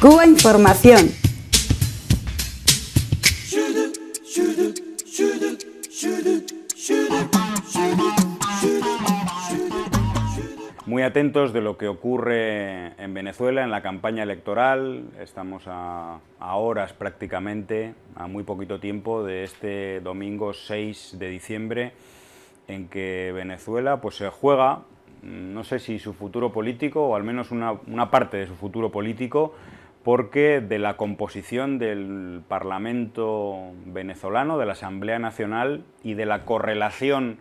Cuba Información. Muy atentos de lo que ocurre en Venezuela, en la campaña electoral. Estamos a horas prácticamente, a muy poquito tiempo de este domingo 6 de diciembre, en que Venezuela pues, se juega, no sé si su futuro político o al menos una parte de su futuro político, porque de la composición del Parlamento venezolano, de la Asamblea Nacional y de la correlación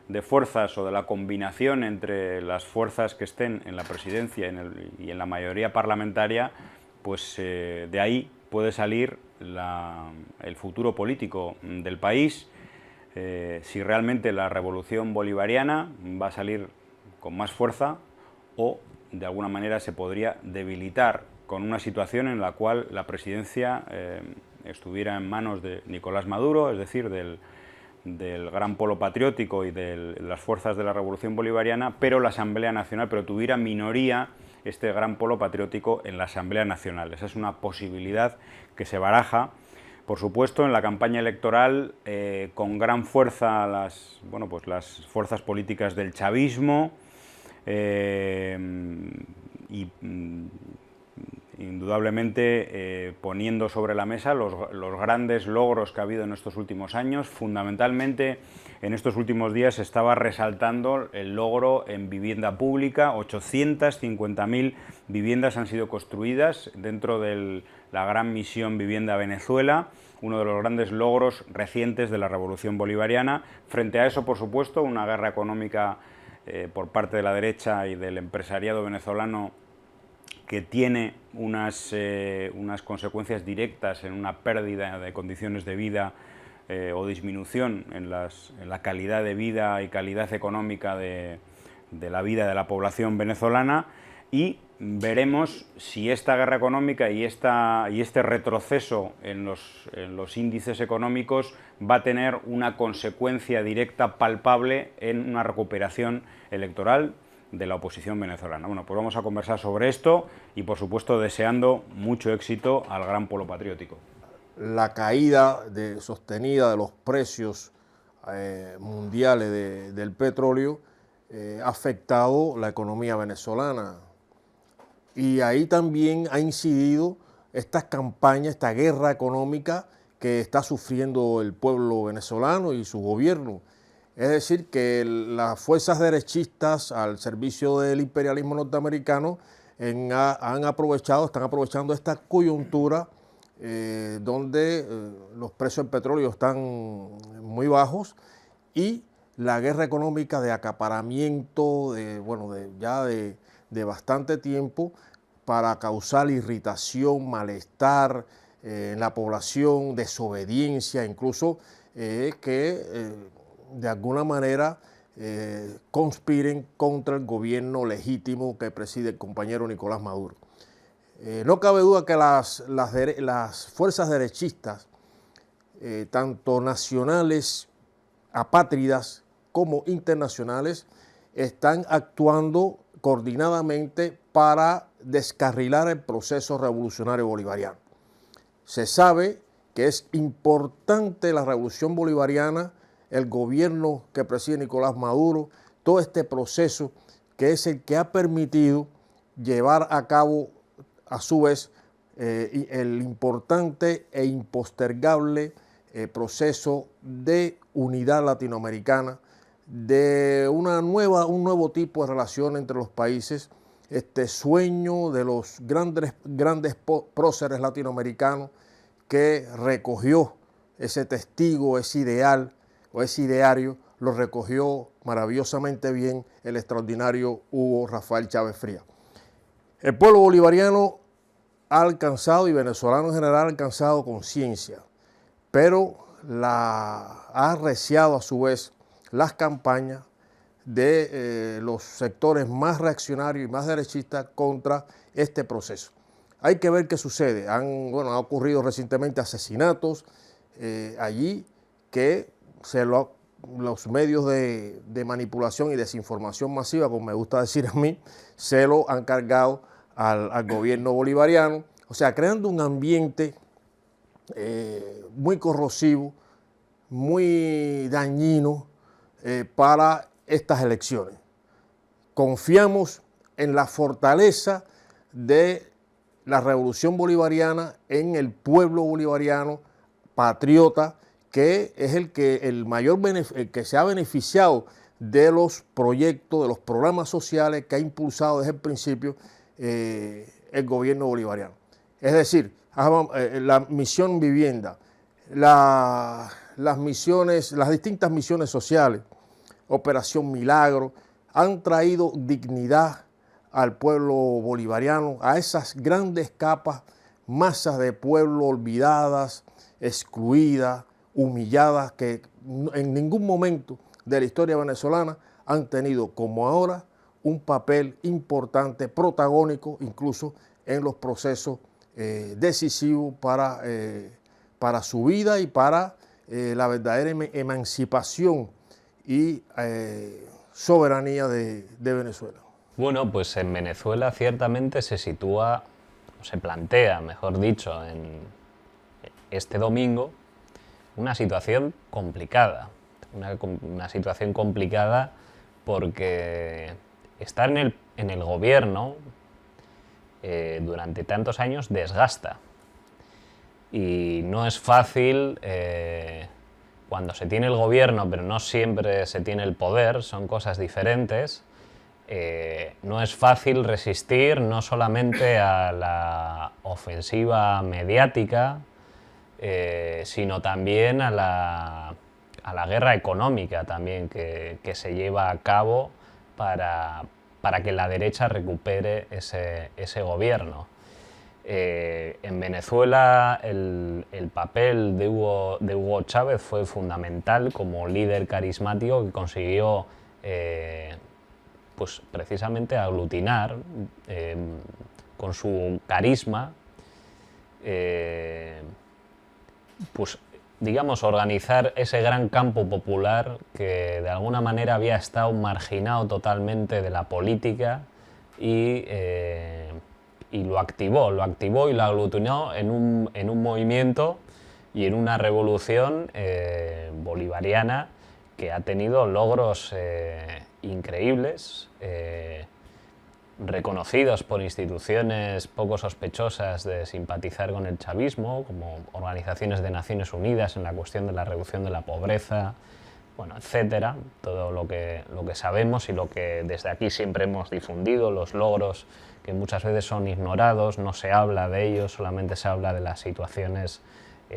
de fuerzas o de la combinación entre las fuerzas que estén en la presidencia y en la mayoría parlamentaria, pues de ahí puede salir el futuro político del país, si realmente la revolución bolivariana va a salir con más fuerza o de alguna manera se podría debilitar con una situación en la cual la presidencia estuviera en manos de Nicolás Maduro, es decir, del gran polo patriótico y de las fuerzas de la revolución bolivariana, pero la Asamblea Nacional, pero tuviera minoría este gran polo patriótico en la Asamblea Nacional. Esa es una posibilidad que se baraja, por supuesto, en la campaña electoral, con gran fuerza las fuerzas políticas del chavismo, y indudablemente poniendo sobre la mesa los grandes logros que ha habido en estos últimos años. Fundamentalmente, en estos últimos días se estaba resaltando el logro en vivienda pública. 850.000 viviendas han sido construidas dentro de la gran misión Vivienda Venezuela, uno de los grandes logros recientes de la revolución bolivariana. Frente a eso, por supuesto, una guerra económica por parte de la derecha y del empresariado venezolano que tiene unas consecuencias directas en una pérdida de condiciones de vida o disminución en la calidad de vida y calidad económica de la vida de la población venezolana, y veremos si esta guerra económica y este retroceso en los índices económicos va a tener una consecuencia directa palpable en una recuperación electoral de la oposición venezolana. Bueno, pues vamos a conversar sobre esto y, por supuesto, deseando mucho éxito al gran polo patriótico. La caída sostenida de los precios mundiales del petróleo ha afectado la economía venezolana, y ahí también ha incidido estas campañas, esta guerra económica que está sufriendo el pueblo venezolano y su gobierno. Es decir, que las fuerzas derechistas al servicio del imperialismo norteamericano están aprovechando esta coyuntura donde los precios del petróleo están muy bajos, y la guerra económica de acaparamiento de bastante tiempo para causar irritación, malestar en la población, desobediencia, incluso de alguna manera conspiren contra el gobierno legítimo que preside el compañero Nicolás Maduro. No cabe duda que las fuerzas derechistas, tanto nacionales, apátridas, como internacionales, están actuando coordinadamente para descarrilar el proceso revolucionario bolivariano. Se sabe que es importante la revolución bolivariana, el gobierno que preside Nicolás Maduro, todo este proceso que es el que ha permitido llevar a cabo, a su vez, el importante e impostergable proceso de unidad latinoamericana, de un nuevo tipo de relación entre los países, este sueño de los grandes próceres latinoamericanos que recogió ese testigo, ese ideal o ese ideario, lo recogió maravillosamente bien el extraordinario Hugo Rafael Chávez Frías. El pueblo bolivariano ha alcanzado, y venezolano en general, ha alcanzado conciencia, pero ha arreciado a su vez las campañas de los sectores más reaccionarios y más derechistas contra este proceso. Hay que ver qué sucede. Han ocurrido recientemente asesinatos allí que los medios de manipulación y desinformación masiva, como me gusta decir a mí, se lo han cargado al gobierno bolivariano. O sea, creando un ambiente muy corrosivo, muy dañino para estas elecciones. Confiamos en la fortaleza de la revolución bolivariana, en el pueblo bolivariano patriota, que es el que se ha beneficiado de los proyectos, de los programas sociales que ha impulsado desde el principio el gobierno bolivariano. Es decir, la misión vivienda, las distintas misiones sociales, Operación Milagro, han traído dignidad al pueblo bolivariano, a esas grandes capas, masas de pueblo olvidadas, excluidas, humilladas, que en ningún momento de la historia venezolana han tenido, como ahora, un papel importante, protagónico, incluso en los procesos decisivos para su vida y para la verdadera emancipación y soberanía de Venezuela. Bueno, pues en Venezuela ciertamente se sitúa, o se plantea, mejor dicho, en este domingo, una situación complicada. Una situación complicada porque estar en el gobierno durante tantos años desgasta. Y no es fácil cuando se tiene el gobierno, pero no siempre se tiene el poder, son cosas diferentes. No es fácil resistir no solamente a la ofensiva mediática, sino también a la guerra económica también que se lleva a cabo para que la derecha recupere ese gobierno. En Venezuela el papel de Hugo Chávez fue fundamental como líder carismático que consiguió pues precisamente aglutinar con su carisma, pues digamos organizar ese gran campo popular que de alguna manera había estado marginado totalmente de la política y lo activó y lo aglutinó en un movimiento y en una revolución bolivariana que ha tenido logros increíbles, reconocidos por instituciones poco sospechosas de simpatizar con el chavismo, como organizaciones de Naciones Unidas en la cuestión de la reducción de la pobreza, bueno, etcétera, todo lo que sabemos y lo que desde aquí siempre hemos difundido, los logros que muchas veces son ignorados, no se habla de ellos, solamente se habla de las situaciones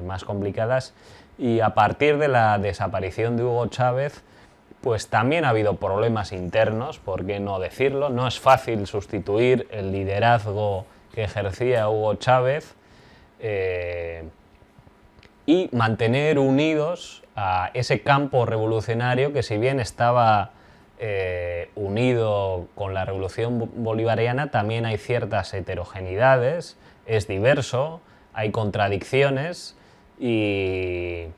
más complicadas. Y a partir de la desaparición de Hugo Chávez, pues también ha habido problemas internos, por qué no decirlo. No es fácil sustituir el liderazgo que ejercía Hugo Chávez y mantener unidos a ese campo revolucionario que, si bien estaba unido con la revolución bolivariana, también hay ciertas heterogeneidades, es diverso, hay contradicciones y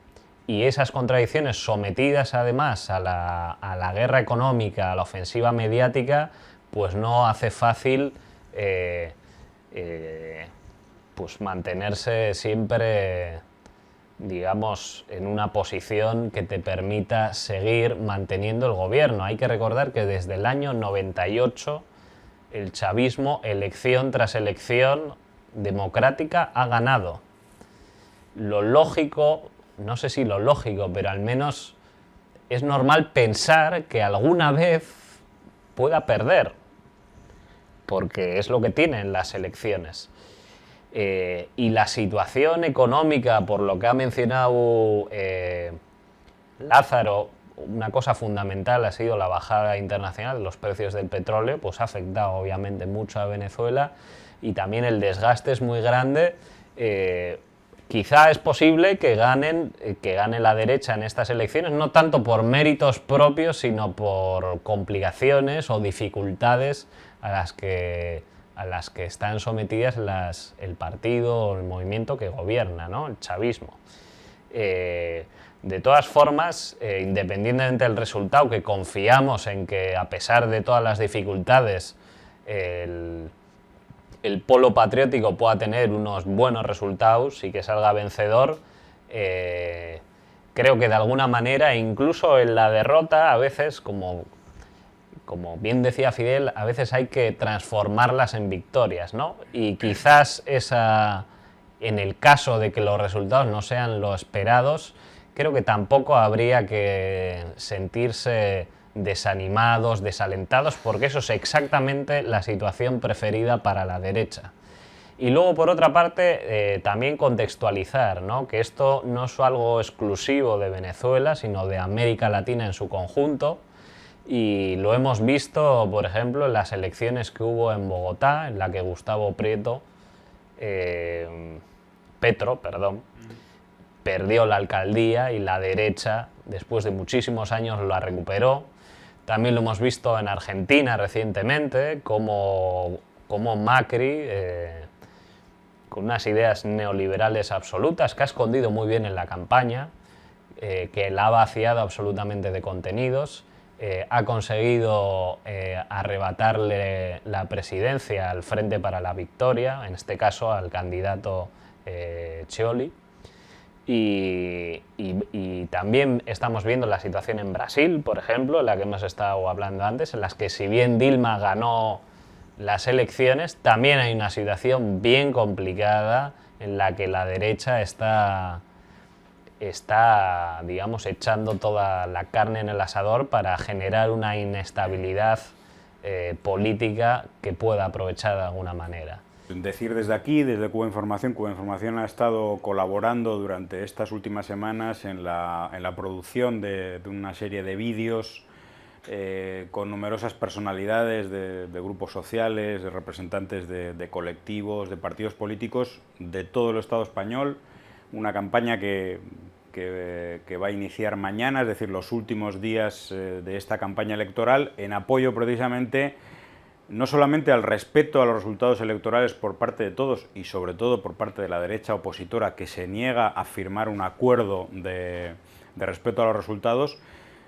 esas contradicciones sometidas además a la guerra económica, a la ofensiva mediática, pues no hace fácil pues mantenerse siempre, digamos, en una posición que te permita seguir manteniendo el gobierno. Hay que recordar que desde el año 98 el chavismo, elección tras elección democrática, ha ganado. Lo lógico, no sé si lo lógico, pero al menos es normal pensar que alguna vez pueda perder, porque es lo que tienen las elecciones. Y la situación económica, por lo que ha mencionado Lázaro, una cosa fundamental ha sido la bajada internacional de los precios del petróleo, pues ha afectado obviamente mucho a Venezuela, y también el desgaste es muy grande. Quizá es posible que gane la derecha en estas elecciones, no tanto por méritos propios, sino por complicaciones o dificultades a las que están sometidas el partido o el movimiento que gobierna, ¿no? El chavismo. De todas formas, independientemente del resultado, que confiamos en que, a pesar de todas las dificultades, el polo patriótico pueda tener unos buenos resultados y que salga vencedor, creo que de alguna manera, incluso en la derrota, a veces, como bien decía Fidel, a veces hay que transformarlas en victorias, ¿no? Y quizás en el caso de que los resultados no sean los esperados, creo que tampoco habría que sentirse desanimados, desalentados, porque eso es exactamente la situación preferida para la derecha. Y luego, por otra parte, también contextualizar, ¿no? Que esto no es algo exclusivo de Venezuela, sino de América Latina en su conjunto, y lo hemos visto, por ejemplo, en las elecciones que hubo en Bogotá, en la que Gustavo Petro, perdió la alcaldía y la derecha, después de muchísimos años, la recuperó. También lo hemos visto en Argentina recientemente, como Macri, con unas ideas neoliberales absolutas, que ha escondido muy bien en la campaña, que la ha vaciado absolutamente de contenidos, ha conseguido arrebatarle la presidencia al Frente para la Victoria, en este caso al candidato Scioli. Y también estamos viendo la situación en Brasil, por ejemplo, en la que hemos estado hablando antes, en las que si bien Dilma ganó las elecciones, también hay una situación bien complicada en la que la derecha está, digamos, echando toda la carne en el asador para generar una inestabilidad política que pueda aprovechar de alguna manera. Decir desde aquí, desde Cuba Información ha estado colaborando durante estas últimas semanas en la producción de una serie de vídeos con numerosas personalidades de grupos sociales, de representantes de colectivos, de partidos políticos de todo el Estado español, una campaña que va a iniciar mañana, es decir, los últimos días de esta campaña electoral, en apoyo precisamente no solamente al respeto a los resultados electorales por parte de todos y sobre todo por parte de la derecha opositora que se niega a firmar un acuerdo de respeto a los resultados,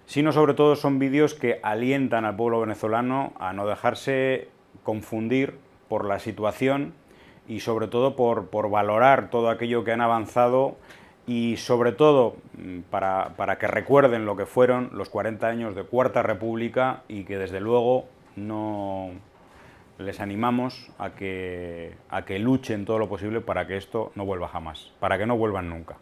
sino sobre todo son vídeos que alientan al pueblo venezolano a no dejarse confundir por la situación y sobre todo por valorar todo aquello que han avanzado y sobre todo para que recuerden lo que fueron los 40 años de Cuarta República y que desde luego no les animamos a que luchen todo lo posible para que esto no vuelva jamás, para que no vuelvan nunca.